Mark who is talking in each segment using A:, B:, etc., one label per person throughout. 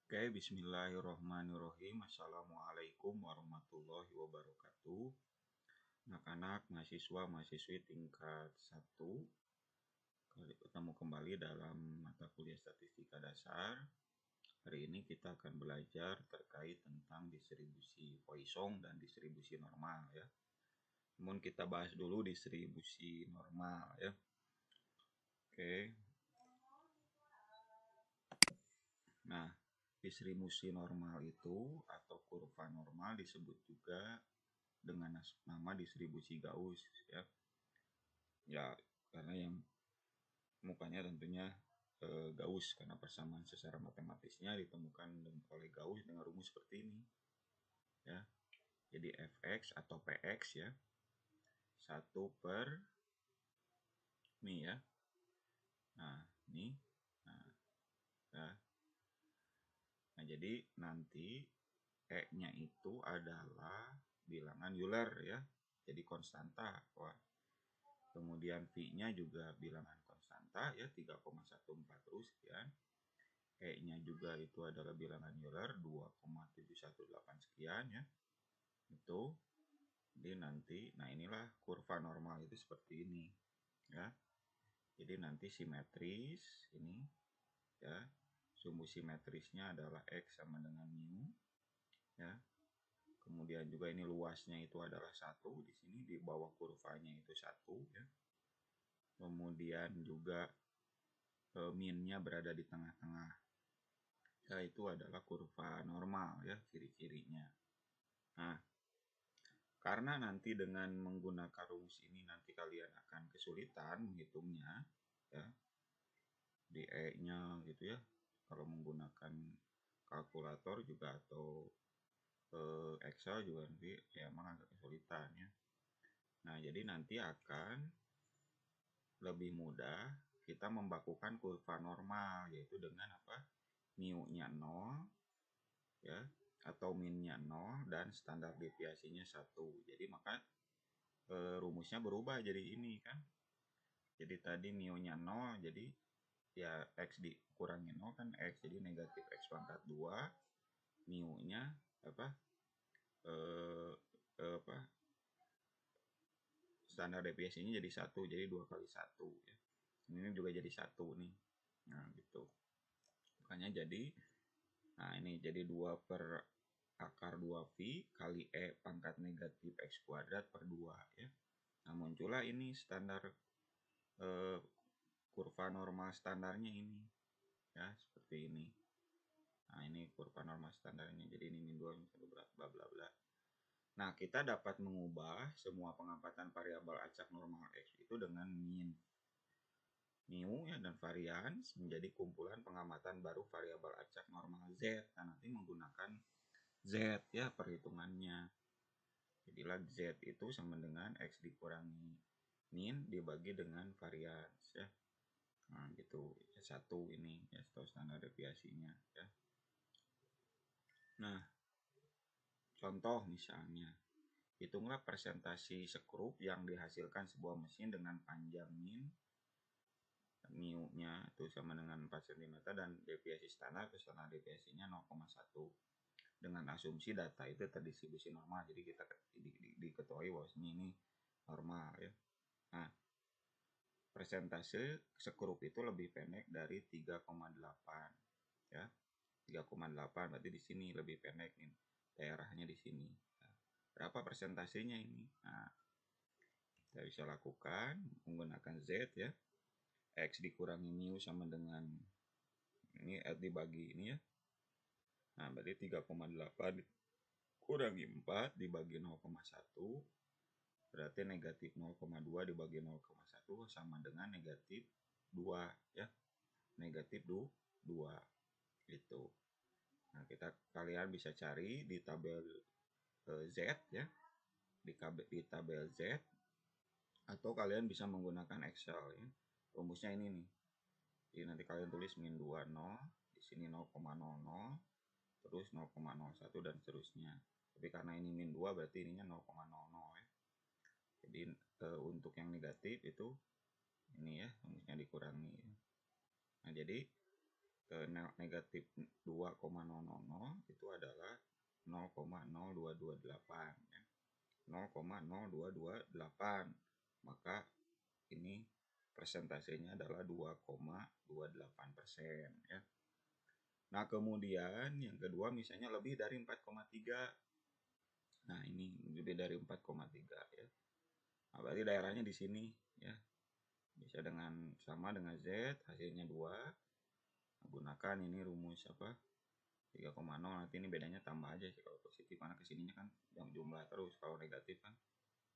A: Oke, bismillahirrohmanirrohim. Assalamualaikum warahmatullahi wabarakatuh. Anak-anak, mahasiswa, mahasiswi tingkat 1, ketemu kembali dalam mata kuliah statistika dasar. Hari ini kita akan belajar terkait tentang distribusi Poisson dan distribusi normal ya. Namun kita bahas dulu distribusi normal ya. Oke. Nah, distribusi normal itu atau kurva normal disebut juga dengan nama distribusi Gauss ya. Ya, karena yang mukanya tentunya Gauss karena persamaan secara matematisnya ditemukan oleh Gauss dengan rumus seperti ini. Ya. Jadi fx atau px ya 1 per mi ya. Nah, ini. Nah, ya. Nah, jadi nanti E-nya itu adalah bilangan Euler ya. Jadi konstanta. Wah. Kemudian V-nya juga bilangan konstanta ya 3,14 terus sekian. E-nya juga itu adalah bilangan Euler 2,718 sekian ya. Itu. Jadi nanti, nah inilah kurva normal itu seperti ini ya. Jadi nanti simetris ini ya. Sumbu simetrisnya adalah X sama dengan mu ya. Kemudian juga ini luasnya itu adalah 1 di sini di bawah kurvanya itu 1 ya. Kemudian juga minnya berada di tengah-tengah. Ya, itu adalah kurva normal ya ciri-cirinya. Nah, karena nanti dengan menggunakan rumus ini nanti kalian akan kesulitan menghitungnya ya. Di E-nya gitu ya. Kalau menggunakan kalkulator juga atau Excel juga nanti ya emang agak kesulitan ya. Nah, jadi nanti akan lebih mudah kita membakukan kurva normal yaitu dengan apa? Mu-nya 0 ya atau min-nya 0 dan standar deviasinya 1. Jadi maka rumusnya berubah jadi ini kan. Jadi tadi mu-nya 0 jadi ya X dikurangi 0 kan X jadi negatif X pangkat 2 mu-nya apa apa standar deviasinya jadi 1 jadi 2 kali 1 ya. Ini juga jadi 1 nih. Nah, gitu. Makanya jadi nah ini jadi 2 per akar 2V kali E pangkat negatif X kuadrat per 2 ya. Nah, muncullah ini standar kurva normal standarnya ini ya seperti ini. Nah, ini kurva normal standarnya. Jadi ini min 2 min 1 bla bla bla. Nah, kita dapat mengubah semua pengamatan variabel acak normal X itu dengan min mu ya dan varians menjadi kumpulan pengamatan baru variabel acak normal Z. Nah, nanti menggunakan Z ya perhitungannya. Jadilah Z itu sama dengan X dikurangi min dibagi dengan varians ya. Nah, gitu. Ya, 1 ini ya standar deviasinya ya. Nah, contoh misalnya, hitunglah persentasi skrup yang dihasilkan sebuah mesin dengan panjang min mu-nya itu sama dengan 4 cm dan deviasi standar itu standar deviasinya 0,1 dengan asumsi data itu terdistribusi normal. Jadi kita diketahui bahwa ini normal ya. Nah, persentase skrup itu lebih pendek dari 3,8 ya. 3,8 berarti di sini lebih pendek nih. Daerahnya di sini. Nah, berapa persentasenya ini? Nah, kita bisa lakukan menggunakan Z ya. X dikurangi mu sama dengan ini dibagi ini ya. Nah, berarti 3,8 kurangi 4 dibagi 0,1 berarti negatif 0,2 dibagi 0,1 sama dengan negatif 2 ya. Negatif 2 itu. Nah, kalian bisa cari di tabel Z ya. Di tabel Z atau kalian bisa menggunakan Excel ya. Rumusnya ini nih. Jadi nanti kalian tulis min 2 0, di sini 0,00, terus 0,01 dan seterusnya. Tapi karena ini min 2 berarti ininya 0,00 ya. Jadi untuk yang negatif itu ini ya, rumusnya dikurangi. Nah, jadi negatif 2,00 0,0228, maka ini persentasenya adalah 2,28% ya. Nah kemudian yang kedua misalnya lebih dari 4,3. Nah ini lebih dari 4,3 ya. Nah, berarti daerahnya di sini ya. Bisa dengan sama dengan Z, hasilnya 2. Gunakan ini rumus apa? 3,0, nanti ini bedanya tambah aja sih kalau positif, karena kesininya kan yang jumlah terus, kalau negatif kan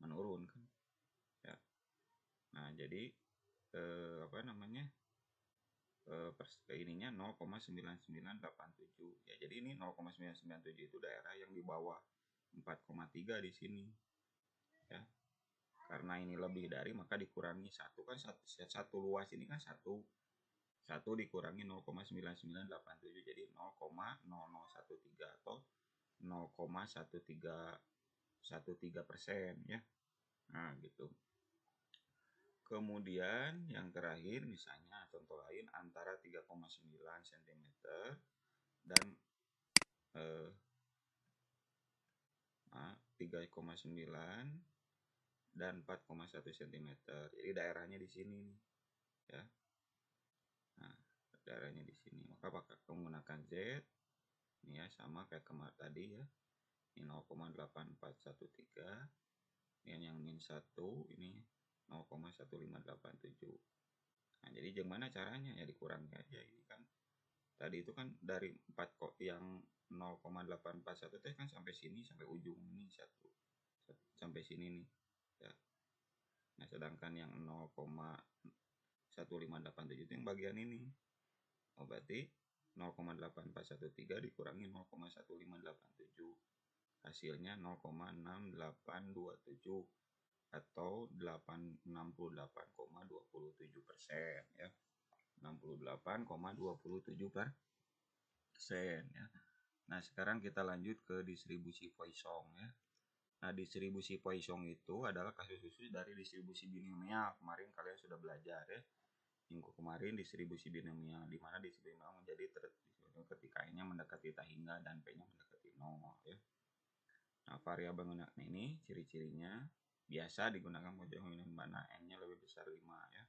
A: menurun kan ya. Nah jadi ininya 0,9987 ya. Jadi ini 0,997 itu daerah yang di bawah 4,3 di sini ya. Karena ini lebih dari, maka dikurangi satu kan, satu luas ini kan satu dikurangi 0,9987 jadi 0,0013 atau 0,1313% ya. Nah gitu. Kemudian yang terakhir misalnya contoh lain antara 3,9 cm dan 3,9 dan 4,1 cm. Jadi daerahnya di sini nih ya. Nah, daerahnya di sini. Maka pakai menggunakan Z ini ya, sama kayak kemarin tadi ya. Ini 0,8413. Ini yang min 1 ini 0,1587. Nah, jadi gimana caranya? Ya dikurangi aja ini kan. Tadi itu kan dari 4 kok yang 0,841 teh kan sampai sini, sampai ujung ini satu sampai sini nih ya. Nah, sedangkan yang 0,1587 itu yang bagian ini. Oh, berarti 0,8413 dikurangi 0,1587 hasilnya 0,6827 atau 68,27% ya. 68,27% ya. Nah, sekarang kita lanjut ke distribusi Poisson ya. Nah, distribusi Poisson itu adalah kasus khusus dari distribusi binomial. Kemarin kalian sudah belajar ya. Minggu kemarin distribusi binomial, di mana distribusi binomial menjadi ketika n-nya mendekati tak hingga dan p-nya mendekati 0 ya. Nah, variabel gunakan ini ciri-cirinya biasa digunakan pojok di mana n-nya lebih besar 5 ya.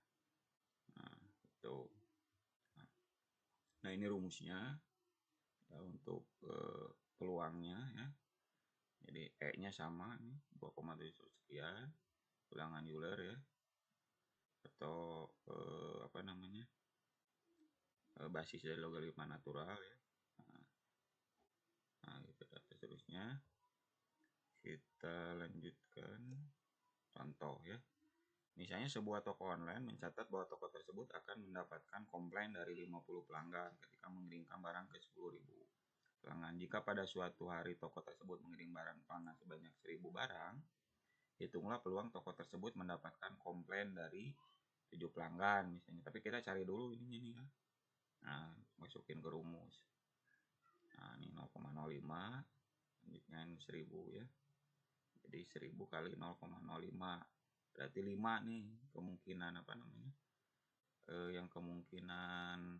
A: Nah, itu. Nah, ini rumusnya ya, untuk peluangnya ya. Jadi E-nya sama nih 2,7 sekian ulangan Euler ya. Atau basis dari logaritma natural ya. Nah, gitu. Seterusnya kita lanjutkan contoh ya. Misalnya sebuah toko online mencatat bahwa toko tersebut akan mendapatkan komplain dari 50 pelanggan ketika mengirimkan barang ke 10.000 pelanggan. Jika pada suatu hari toko tersebut mengirim barang pelanggan sebanyak 1.000 barang, hitunglah peluang toko tersebut mendapatkan komplain dari 7 pelanggan misalnya. Tapi kita cari dulu ini nih ya. Nah, masukin ke rumus. Nah, ini 0,05 selanjutnya 1.000 ya. Jadi 1.000 kali 0,05 berarti 5 nih kemungkinan yang kemungkinan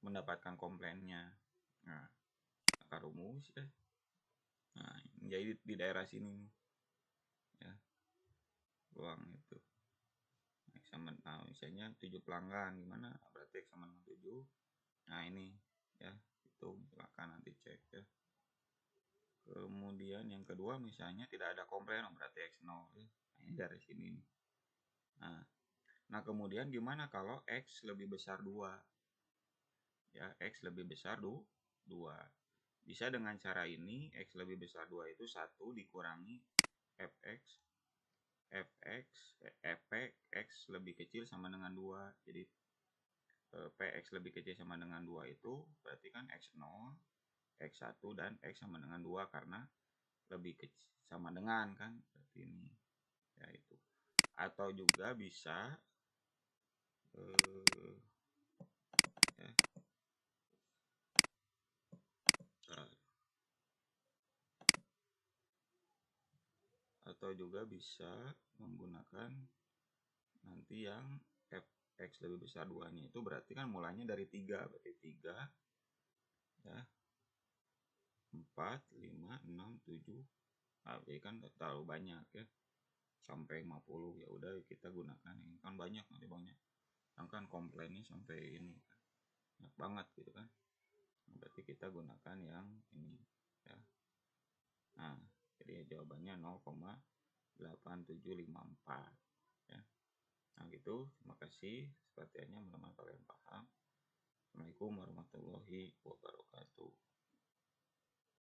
A: mendapatkan komplainnya. Nah, akar rumus ya. Nah, jadi di daerah sini nih ya, peluang itu X sama, nah misalnya 7 pelanggan gimana, berarti X sama 7. Nah ini ya, itu silakan nanti cek ya. Kemudian yang kedua misalnya tidak ada komplain, berarti X 0 ya. Nah, ini dari sini nih. Nah kemudian gimana kalau X lebih besar 2 ya, X lebih besar 2. Bisa dengan cara ini, X lebih besar 2 itu 1 dikurangi Fx X lebih kecil sama dengan 2. Jadi Px lebih kecil sama dengan 2 itu berarti kan X0, X1 dan X sama dengan 2 karena lebih kecil sama dengan kan, berarti ini ya itu. Atau juga bisa ya, atau juga bisa menggunakan nanti yang Fx lebih besar 2-nya itu berarti kan mulanya dari 3, berarti 3 ya 4, 5, 6, 7. Nah, jadi kan terlalu banyak ya. Sampai 50 ya udah kita gunakan ini kan banyak nanti banyak. Kan komplainnya sampai ini kan. Banyak banget gitu kan. Berarti kita gunakan yang ini ya. Nah, jadi jawabannya 0,8754 ya. Nah gitu, terima kasih. Sepertinya mudah-mudahan kalian paham. Assalamualaikum warahmatullahi wabarakatuh.